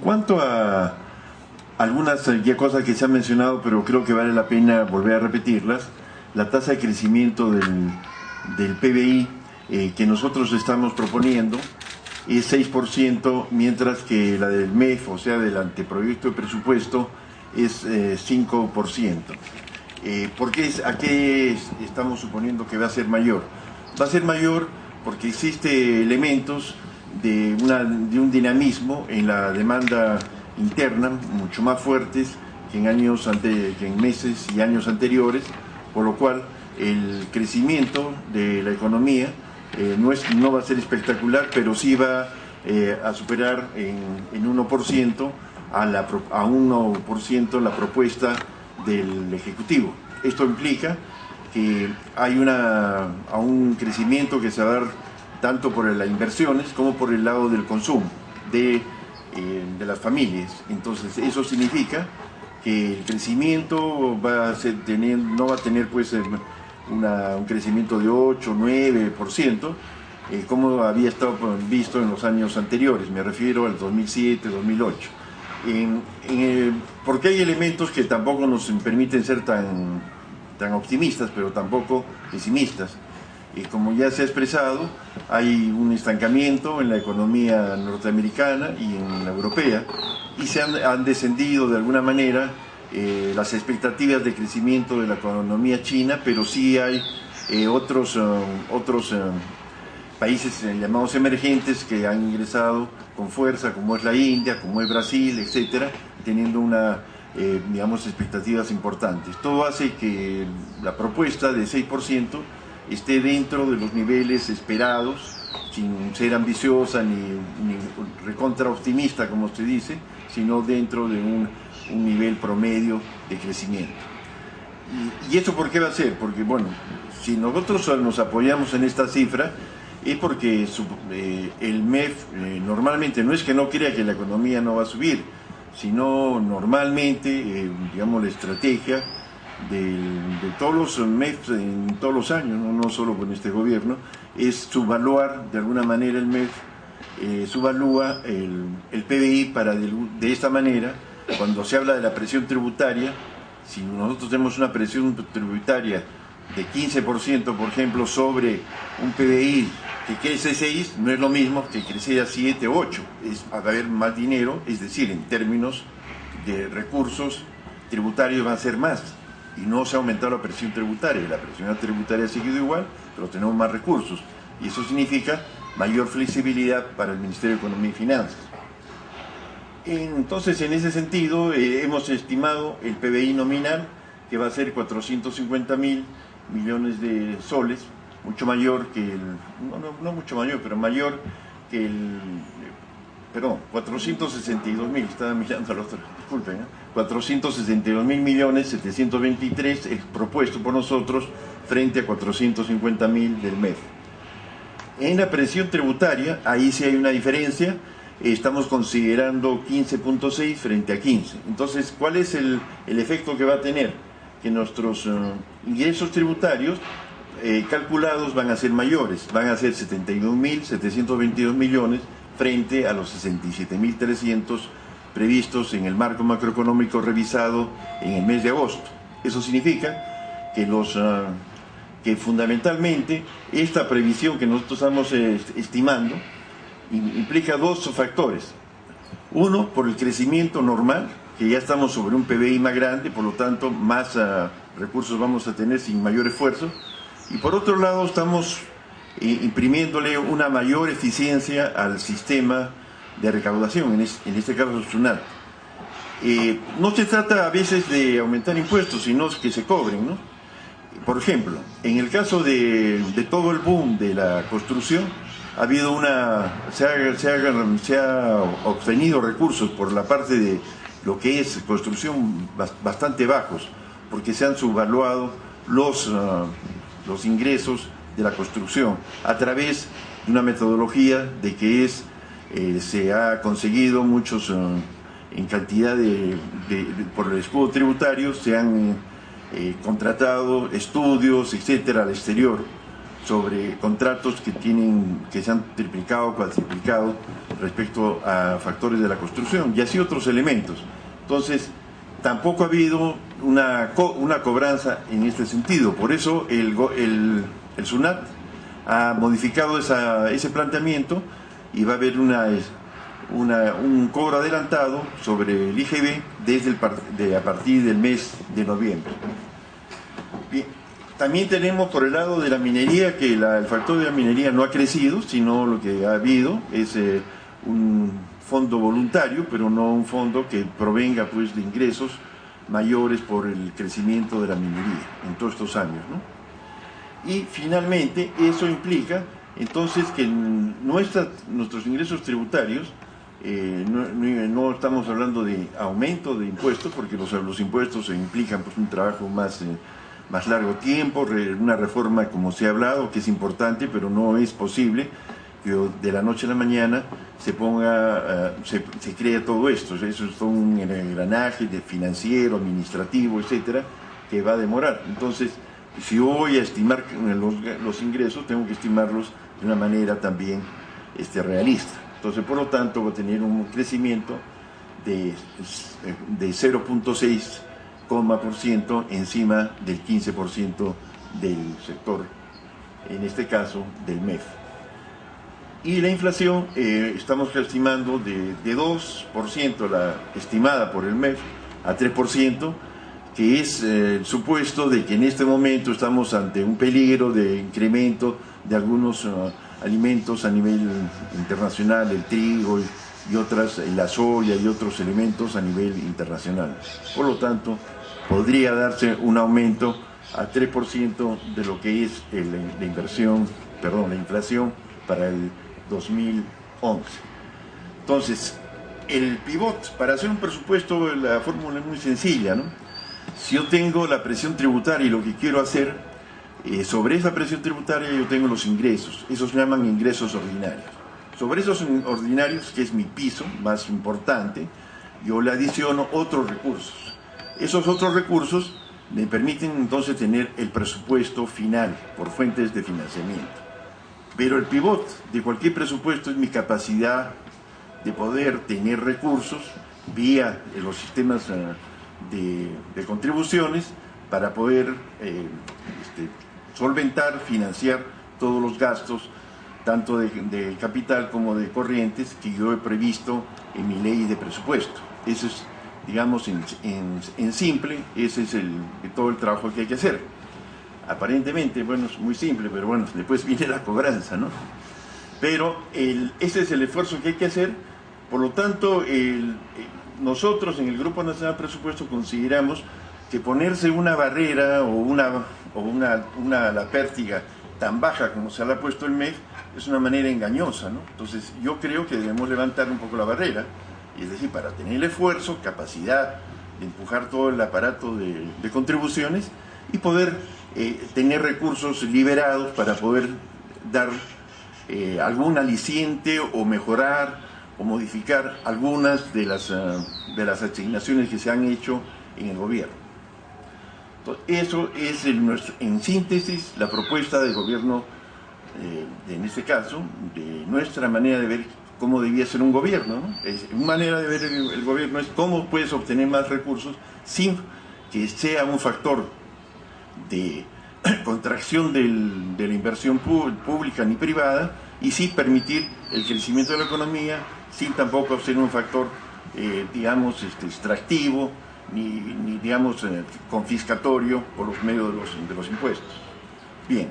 cuanto a algunas ya cosas que se han mencionado, pero creo que vale la pena volver a repetirlas, la tasa de crecimiento del PBI que nosotros estamos proponiendo es 6%, mientras que la del MEF, o sea, del anteproyecto de presupuesto, es 5%. ¿A qué estamos suponiendo que va a ser mayor? Va a ser mayor porque existe elementos de un dinamismo en la demanda interna mucho más fuertes que en meses y años anteriores, por lo cual el crecimiento de la economía no va a ser espectacular, pero sí va a superar en 1% a 1% la propuesta del Ejecutivo. Esto implica que hay un crecimiento que se va a dar tanto por las inversiones como por el lado del consumo de las familias. Entonces eso significa que el crecimiento no va a tener pues un crecimiento de 8, 9%, como había estado visto en los años anteriores, me refiero al 2007, 2008. Porque hay elementos que tampoco nos permiten ser tan optimistas, pero tampoco pesimistas. Como ya se ha expresado, hay un estancamiento en la economía norteamericana y en la europea, y han descendido de alguna manera las expectativas de crecimiento de la economía china, pero sí hay otros países llamados emergentes que han ingresado con fuerza, como es la India, como es Brasil, etcétera, teniendo digamos, expectativas importantes. Todo hace que la propuesta de 6% esté dentro de los niveles esperados, sin ser ambiciosa ni recontra optimista, como se dice, sino dentro de un nivel promedio de crecimiento. ¿Y eso por qué va a ser? Porque, bueno, si nosotros nos apoyamos en esta cifra, es porque el MEF normalmente no es que no crea que la economía no va a subir, sino normalmente, digamos, la estrategia de todos los MEF en todos los años, no solo con este gobierno, es subvaluar de alguna manera el MEF, subvalúa el PBI para de esta manera, cuando se habla de la presión tributaria, si nosotros tenemos una presión tributaria de 15%, por ejemplo, sobre un PBI que crece 6, no es lo mismo que crecer a 7 o 8, va a haber más dinero, es decir, en términos de recursos tributarios va a ser más, y no se ha aumentado la presión tributaria ha seguido igual, pero tenemos más recursos, y eso significa mayor flexibilidad para el Ministerio de Economía y Finanzas. Entonces, en ese sentido, hemos estimado el PBI nominal, que va a ser 450.000 millones de soles, mucho mayor que no mucho mayor, pero mayor que 462.000, estaba mirando al otro, disculpen, 462.000.723 propuesto por nosotros frente a 450.000 del MEF. En la presión tributaria, ahí sí hay una diferencia, estamos considerando 15.6 frente a 15. Entonces, ¿cuál es el efecto que va a tener? Que nuestros ingresos tributarios calculados van a ser mayores, van a ser 72.722 millones frente a los 67.300 previstos en el marco macroeconómico revisado en el mes de agosto. Eso significa que que fundamentalmente esta previsión que nosotros estamos estimando implica dos factores. Uno, por el crecimiento normal, que ya estamos sobre un PBI más grande, por lo tanto más recursos vamos a tener sin mayor esfuerzo, y por otro lado estamos imprimiéndole una mayor eficiencia al sistema de recaudación, en este caso SUNAT. No se trata a veces de aumentar impuestos, sino que se cobren, ¿no? Por ejemplo, en el caso de todo el boom de la construcción, ha habido se ha obtenido recursos por la parte de lo que es construcción bastante bajos, porque se han subvaluado los ingresos de la construcción a través de una metodología de que se ha conseguido muchos en cantidad por el escudo tributario, se han contratado estudios, etcétera, al exterior, sobre contratos que se han triplicado o cuadriplicado respecto a factores de la construcción y así otros elementos. Entonces, tampoco ha habido una cobranza en este sentido. Por eso el SUNAT ha modificado ese planteamiento y va a haber un cobro adelantado sobre el IGB a partir del mes de noviembre. Bien. También tenemos por el lado de la minería que el factor de la minería no ha crecido, sino lo que ha habido es un fondo voluntario, pero no un fondo que provenga pues de ingresos mayores por el crecimiento de la minería en todos estos años, ¿no? Y finalmente eso implica entonces que nuestros ingresos tributarios, no estamos hablando de aumento de impuestos, porque los impuestos implican pues un trabajo más largo tiempo, una reforma como se ha hablado, que es importante, pero no es posible que de la noche a la mañana se crea todo esto. Eso es todo un engranaje financiero, administrativo, etcétera, que va a demorar. Entonces, si yo voy a estimar los ingresos, tengo que estimarlos de una manera también realista. Entonces, por lo tanto, va a tener un crecimiento de 0.6% encima del 15% del sector, en este caso del MEF. Y la inflación, estamos estimando de 2%, la estimada por el MEF, a 3%, que es el supuesto de que en este momento estamos ante un peligro de incremento de algunos alimentos a nivel internacional, el trigo y otras, la soya y otros elementos a nivel internacional. Por lo tanto, podría darse un aumento a 3% de lo que es la inflación para el 2011. Entonces, el pivot, para hacer un presupuesto, la fórmula es muy sencilla, ¿no? Si yo tengo la presión tributaria y lo que quiero hacer, sobre esa presión tributaria yo tengo los ingresos, esos se llaman ingresos ordinarios. Sobre esos ordinarios, que es mi piso más importante, yo le adiciono otros recursos. Esos otros recursos me permiten entonces tener el presupuesto final por fuentes de financiamiento. Pero el pivot de cualquier presupuesto es mi capacidad de poder tener recursos vía los sistemas de contribuciones para poder solventar, financiar todos los gastos, tanto de capital como de corrientes, que yo he previsto en mi ley de presupuesto. Eso es, digamos, en simple, ese es todo el trabajo que hay que hacer. Aparentemente, bueno, es muy simple, pero bueno, después viene la cobranza, ¿no? Pero ese es el esfuerzo que hay que hacer. Por lo tanto, nosotros en el Grupo Nacional de Presupuesto consideramos que ponerse una barrera o la pértiga tan baja como se le ha puesto el MEF es una manera engañosa, ¿no? Entonces, yo creo que debemos levantar un poco la barrera, es decir, para tener el esfuerzo, capacidad de empujar todo el aparato de contribuciones y poder tener recursos liberados para poder dar algún aliciente o mejorar o modificar algunas de las asignaciones que se han hecho en el gobierno. Entonces, eso es en síntesis la propuesta del gobierno, en este caso, de nuestra manera de ver cómo debía ser un gobierno, ¿no? Una manera de ver el gobierno es cómo puedes obtener más recursos sin que sea un factor de contracción de la inversión pública ni privada, y sin permitir el crecimiento de la economía, sin tampoco ser un factor, digamos, extractivo, ni digamos, confiscatorio por los medios de los impuestos. Bien.